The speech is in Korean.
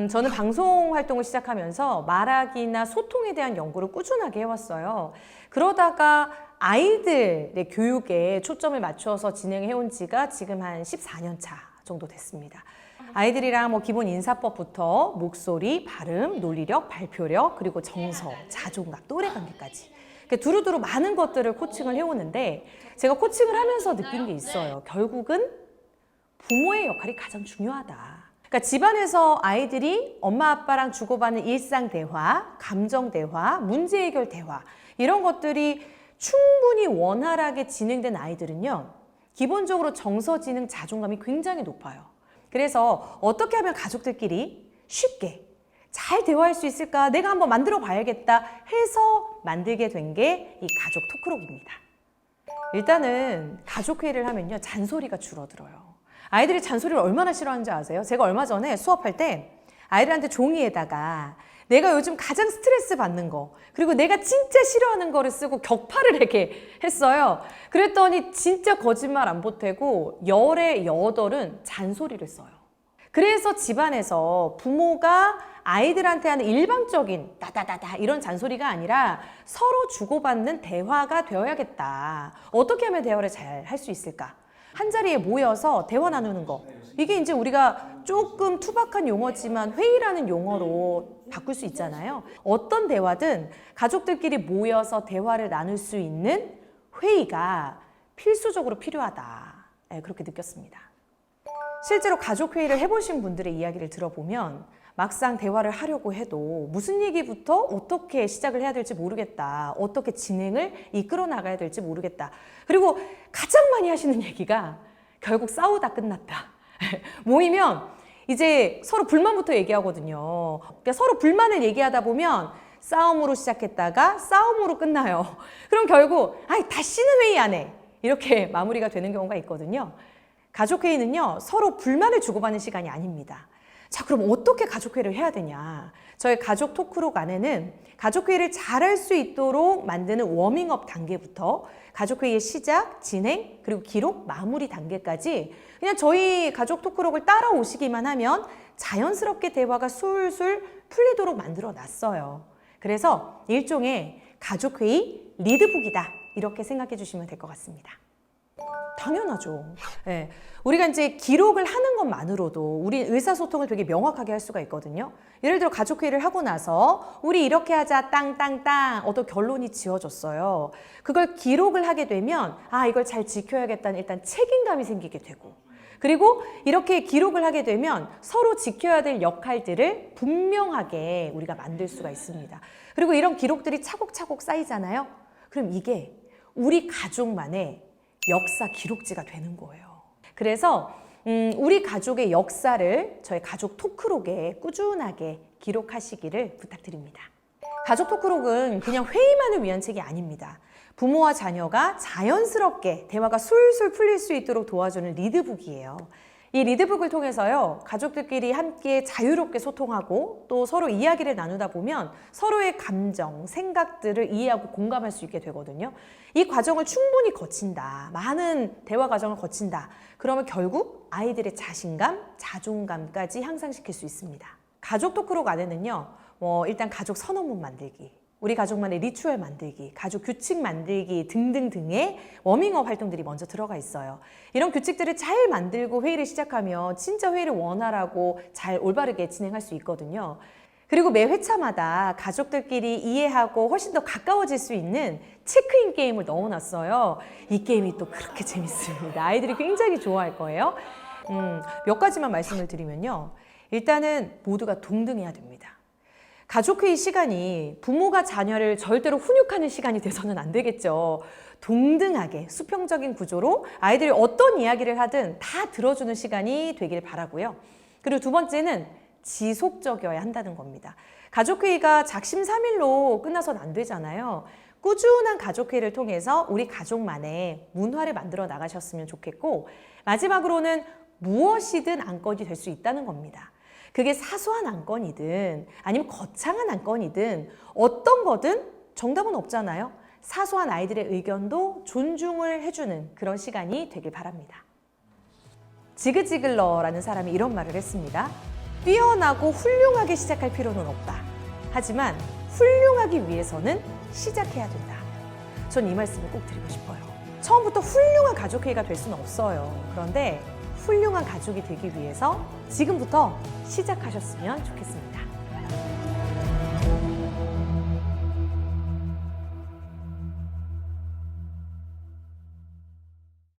저는 방송 활동을 시작하면서 말하기나 소통에 대한 연구를 꾸준하게 해왔어요. 그러다가 아이들의 교육에 초점을 맞춰서 진행해온 지가 지금 한 14년 차 정도 됐습니다. 아이들이랑 뭐 기본 인사법부터 목소리, 발음, 논리력, 발표력, 그리고 정서, 자존감, 또래 관계까지 두루두루 많은 것들을 코칭을 해오는데 제가 코칭을 하면서 느낀 게 있어요. 결국은 부모의 역할이 가장 중요하다. 그러니까 집안에서 아이들이 엄마 아빠랑 주고받는 일상 대화, 감정 대화, 문제 해결 대화 이런 것들이 충분히 원활하게 진행된 아이들은요. 기본적으로 정서, 지능, 자존감이 굉장히 높아요. 그래서 어떻게 하면 가족들끼리 쉽게 잘 대화할 수 있을까? 내가 한번 만들어 봐야겠다 해서 만들게 된 게 이 가족 토크록입니다. 일단은 가족회의를 하면요. 잔소리가 줄어들어요. 아이들이 잔소리를 얼마나 싫어하는지 아세요? 제가 얼마 전에 수업할 때 아이들한테 종이에다가 내가 요즘 가장 스트레스 받는 거 그리고 내가 진짜 싫어하는 거를 쓰고 격파를 이렇게 했어요. 그랬더니 진짜 거짓말 안 보태고 10에 8은 잔소리를 써요. 그래서 집안에서 부모가 아이들한테 하는 일방적인 다다다다 이런 잔소리가 아니라 서로 주고받는 대화가 되어야겠다. 어떻게 하면 대화를 잘 할 수 있을까? 한 자리에 모여서 대화 나누는 거. 이게 이제 우리가 조금 투박한 용어지만 회의라는 용어로 바꿀 수 있잖아요. 어떤 대화든 가족들끼리 모여서 대화를 나눌 수 있는 회의가 필수적으로 필요하다. 네, 그렇게 느꼈습니다. 실제로 가족회의를 해보신 분들의 이야기를 들어보면 막상 대화를 하려고 해도 무슨 얘기부터 어떻게 시작을 해야 될지 모르겠다. 어떻게 진행을 이끌어 나가야 될지 모르겠다. 그리고 가장 많이 하시는 얘기가 결국 싸우다 끝났다. 모이면 이제 서로 불만부터 얘기하거든요. 그러니까 서로 불만을 얘기하다 보면 싸움으로 시작했다가 싸움으로 끝나요. 그럼 결국 다시는 회의 안 해. 이렇게 마무리가 되는 경우가 있거든요. 가족회의는요. 서로 불만을 주고받는 시간이 아닙니다. 자, 그럼 어떻게 가족회의를 해야 되냐? 저희 가족 토크록 안에는 가족회의를 잘할 수 있도록 만드는 워밍업 단계부터 가족회의의 시작, 진행, 그리고 기록, 마무리 단계까지 그냥 저희 가족 토크록을 따라오시기만 하면 자연스럽게 대화가 술술 풀리도록 만들어 놨어요. 그래서 일종의 가족회의 리드북이다. 이렇게 생각해 주시면 될 것 같습니다. 당연하죠. 네. 우리가 이제 기록을 하는 것만으로도 우리 의사소통을 되게 명확하게 할 수가 있거든요. 예를 들어 가족회의를 하고 나서 우리 이렇게 하자 땅땅땅 어떤 결론이 지어졌어요. 그걸 기록을 하게 되면 이걸 잘 지켜야겠다는 일단 책임감이 생기게 되고 그리고 이렇게 기록을 하게 되면 서로 지켜야 될 역할들을 분명하게 우리가 만들 수가 있습니다. 그리고 이런 기록들이 차곡차곡 쌓이잖아요. 그럼 이게 우리 가족만의 역사 기록지가 되는 거예요. 그래서 우리 가족의 역사를 저희 가족 토크록에 꾸준하게 기록하시기를 부탁드립니다. 가족 토크록은 그냥 회의만을 위한 책이 아닙니다. 부모와 자녀가 자연스럽게 대화가 술술 풀릴 수 있도록 도와주는 리드북이에요. 이 리드북을 통해서요, 가족들끼리 함께 자유롭게 소통하고 또 서로 이야기를 나누다 보면 서로의 감정, 생각들을 이해하고 공감할 수 있게 되거든요. 이 과정을 충분히 거친다. 많은 대화 과정을 거친다. 그러면 결국 아이들의 자신감, 자존감까지 향상시킬 수 있습니다. 가족 토크록 안에는요, 일단 가족 선언문 만들기, 우리 가족만의 리추얼 만들기, 가족 규칙 만들기 등등등의 워밍업 활동들이 먼저 들어가 있어요. 이런 규칙들을 잘 만들고 회의를 시작하면 진짜 회의를 원활하고 잘 올바르게 진행할 수 있거든요. 그리고 매 회차마다 가족들끼리 이해하고 훨씬 더 가까워질 수 있는 체크인 게임을 넣어놨어요. 이 게임이 또 그렇게 재밌습니다. 아이들이 굉장히 좋아할 거예요. 몇 가지만 말씀을 드리면요. 일단은 모두가 동등해야 됩니다. 가족회의 시간이 부모가 자녀를 절대로 훈육하는 시간이 돼서는 안 되겠죠. 동등하게 수평적인 구조로 아이들이 어떤 이야기를 하든 다 들어주는 시간이 되길 바라고요. 그리고 두 번째는 지속적이어야 한다는 겁니다. 가족회의가 작심삼일로 끝나서는 안 되잖아요. 꾸준한 가족회의를 통해서 우리 가족만의 문화를 만들어 나가셨으면 좋겠고 마지막으로는 무엇이든 안건이 될 수 있다는 겁니다. 그게 사소한 안건이든 아니면 거창한 안건이든 어떤 거든 정답은 없잖아요. 사소한 아이들의 의견도 존중을 해주는 그런 시간이 되길 바랍니다. 지그지글러라는 사람이 이런 말을 했습니다. 뛰어나고 훌륭하게 시작할 필요는 없다. 하지만 훌륭하기 위해서는 시작해야 된다. 전 이 말씀을 꼭 드리고 싶어요. 처음부터 훌륭한 가족회의가 될 수는 없어요. 그런데 훌륭한 가족이 되기 위해서 지금부터 시작하셨으면 좋겠습니다.